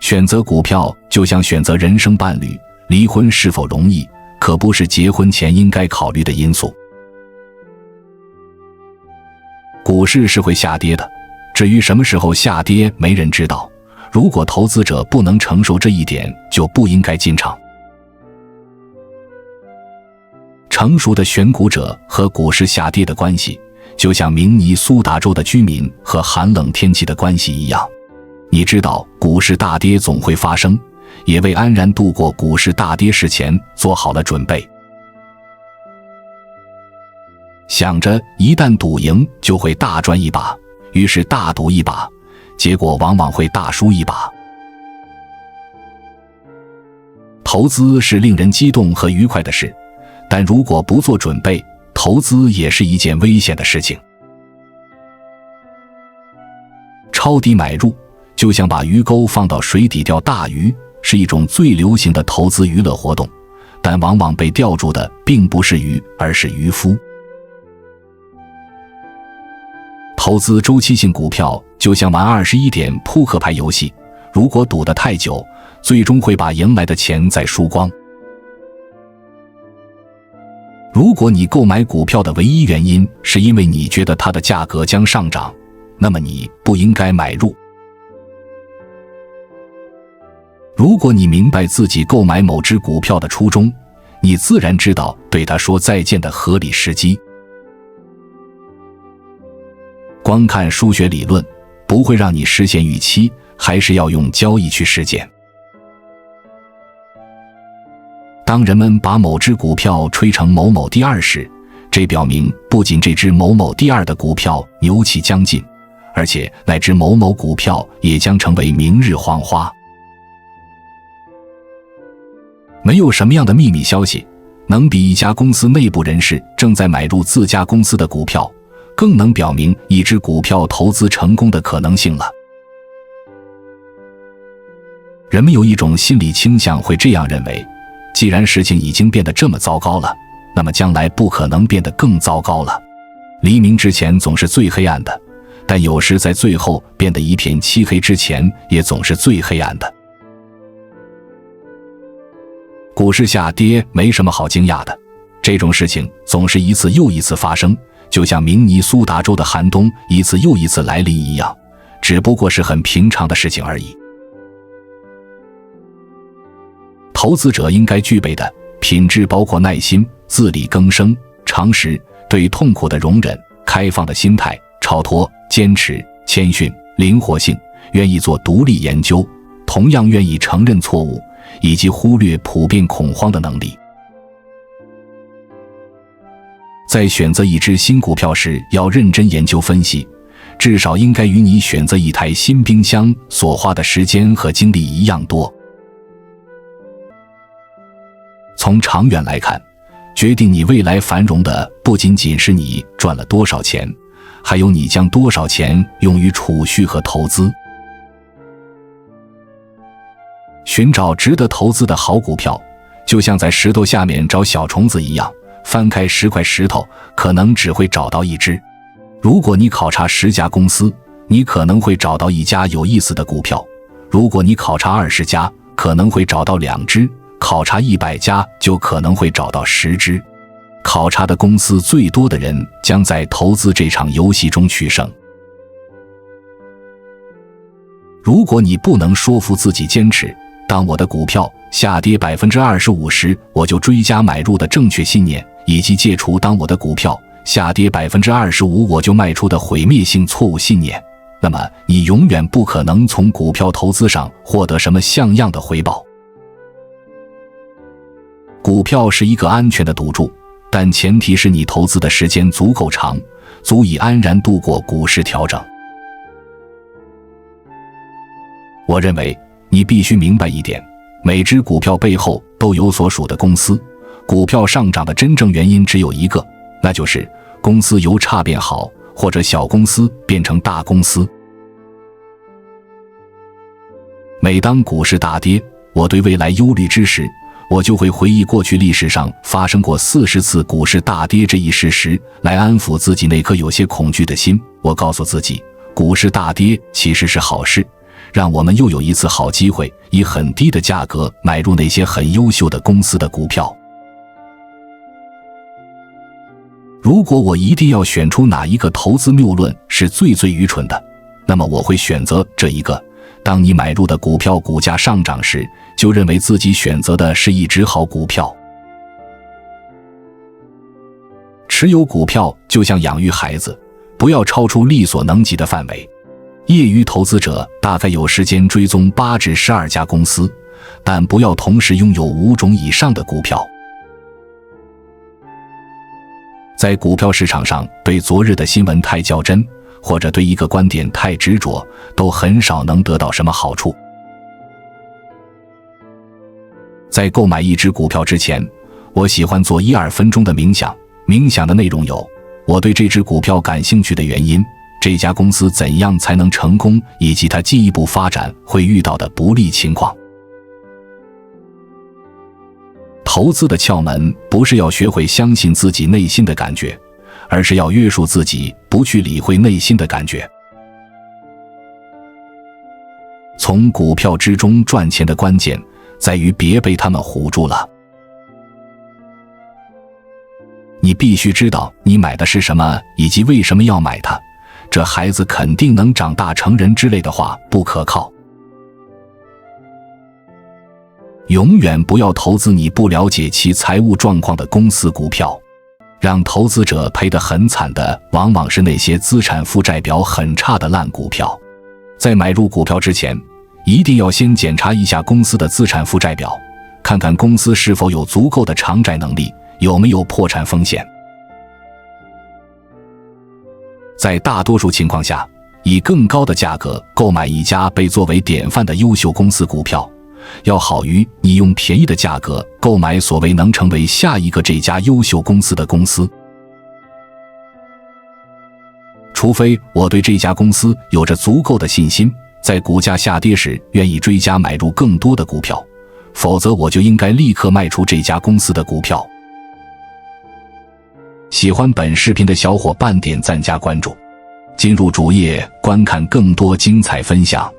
选择股票就像选择人生伴侣，离婚是否容易，可不是结婚前应该考虑的因素。股市是会下跌的，至于什么时候下跌，没人知道。如果投资者不能承受这一点，就不应该进场。成熟的选股者和股市下跌的关系，就像明尼苏达州的居民和寒冷天气的关系一样。你知道股市大跌总会发生，也为安然度过股市大跌时前做好了准备。想着一旦赌赢就会大赚一把，于是大赌一把，结果往往会大输一把。投资是令人激动和愉快的事，但如果不做准备，投资也是一件危险的事情。抄底买入就像把鱼钩放到水底钓大鱼，是一种最流行的投资娱乐活动，但往往被钓住的并不是鱼，而是渔夫。投资周期性股票就像玩21点扑克牌游戏，如果赌得太久，最终会把赢来的钱再输光。如果你购买股票的唯一原因是因为你觉得它的价格将上涨，那么你不应该买入。如果你明白自己购买某只股票的初衷，你自然知道对它说再见的合理时机。光看数学理论不会让你实现预期，还是要用交易去实践。当人们把某只股票吹成某某第二时，这表明不仅这只某某第二的股票牛气将近，而且那只某某股票也将成为明日黄花。没有什么样的秘密消息能比一家公司内部人士正在买入自家公司的股票更能表明一只股票投资成功的可能性了。人们有一种心理倾向会这样认为，既然事情已经变得这么糟糕了，那么将来不可能变得更糟糕了。黎明之前总是最黑暗的，但有时在最后变得一片漆黑之前也总是最黑暗的。股市下跌没什么好惊讶的，这种事情总是一次又一次发生，就像明尼苏达州的寒冬一次又一次来临一样，只不过是很平常的事情而已。投资者应该具备的品质包括耐心、自力更生、常识、对痛苦的容忍、开放的心态、超脱、坚持、谦逊、灵活性、愿意做独立研究，同样愿意承认错误，以及忽略普遍恐慌的能力。在选择一只新股票时，要认真研究分析，至少应该与你选择一台新冰箱所花的时间和精力一样多。从长远来看，决定你未来繁荣的不仅仅是你赚了多少钱，还有你将多少钱用于储蓄和投资。寻找值得投资的好股票，就像在石头下面找小虫子一样，翻开10块石头，可能只会找到一只。如果你考察10家公司，你可能会找到一家有意思的股票；如果你考察20家，可能会找到2只；考察100家，就可能会找到10只。考察的公司最多的人将在投资这场游戏中取胜。如果你不能说服自己坚持，当我的股票下跌 25% 时我就追加买入的正确信念，以及戒除当我的股票下跌 25% 我就卖出的毁灭性错误信念，那么你永远不可能从股票投资上获得什么像样的回报。股票是一个安全的赌注，但前提是你投资的时间足够长，足以安然度过股市调整。我认为你必须明白一点，每只股票背后都有所属的公司，股票上涨的真正原因只有一个，那就是公司由差变好，或者小公司变成大公司。每当股市大跌，我对未来忧虑之时，我就会回忆过去历史上发生过40次股市大跌这一事实，来安抚自己那颗有些恐惧的心。我告诉自己，股市大跌其实是好事，让我们又有一次好机会，以很低的价格买入那些很优秀的公司的股票。如果我一定要选出哪一个投资谬论是最愚蠢的，那么我会选择这一个：当你买入的股票股价上涨时，就认为自己选择的是一只好股票。持有股票就像养育孩子，不要超出力所能及的范围。业余投资者大概有时间追踪8至12家公司，但不要同时拥有5种以上的股票。在股票市场上，对昨日的新闻太较真，或者对一个观点太执着，都很少能得到什么好处。在购买一只股票之前，我喜欢做1-2分钟的冥想。冥想的内容有：我对这只股票感兴趣的原因，这家公司怎样才能成功，以及它进一步发展会遇到的不利情况。投资的窍门不是要学会相信自己内心的感觉，而是要约束自己，不去理会内心的感觉。从股票之中赚钱的关键在于别被他们唬住了。你必须知道你买的是什么，以及为什么要买它。这孩子肯定能长大成人之类的话不可靠。永远不要投资你不了解其财务状况的公司股票。让投资者赔得很惨的往往是那些资产负债表很差的烂股票。在买入股票之前，一定要先检查一下公司的资产负债表，看看公司是否有足够的偿债能力，有没有破产风险。在大多数情况下，以更高的价格购买一家被作为典范的优秀公司股票，要好于你用便宜的价格购买所谓能成为下一个这家优秀公司的公司。除非我对这家公司有着足够的信心，在股价下跌时愿意追加买入更多的股票，否则我就应该立刻卖出这家公司的股票。喜欢本视频的小伙伴点赞加关注，进入主页观看更多精彩分享。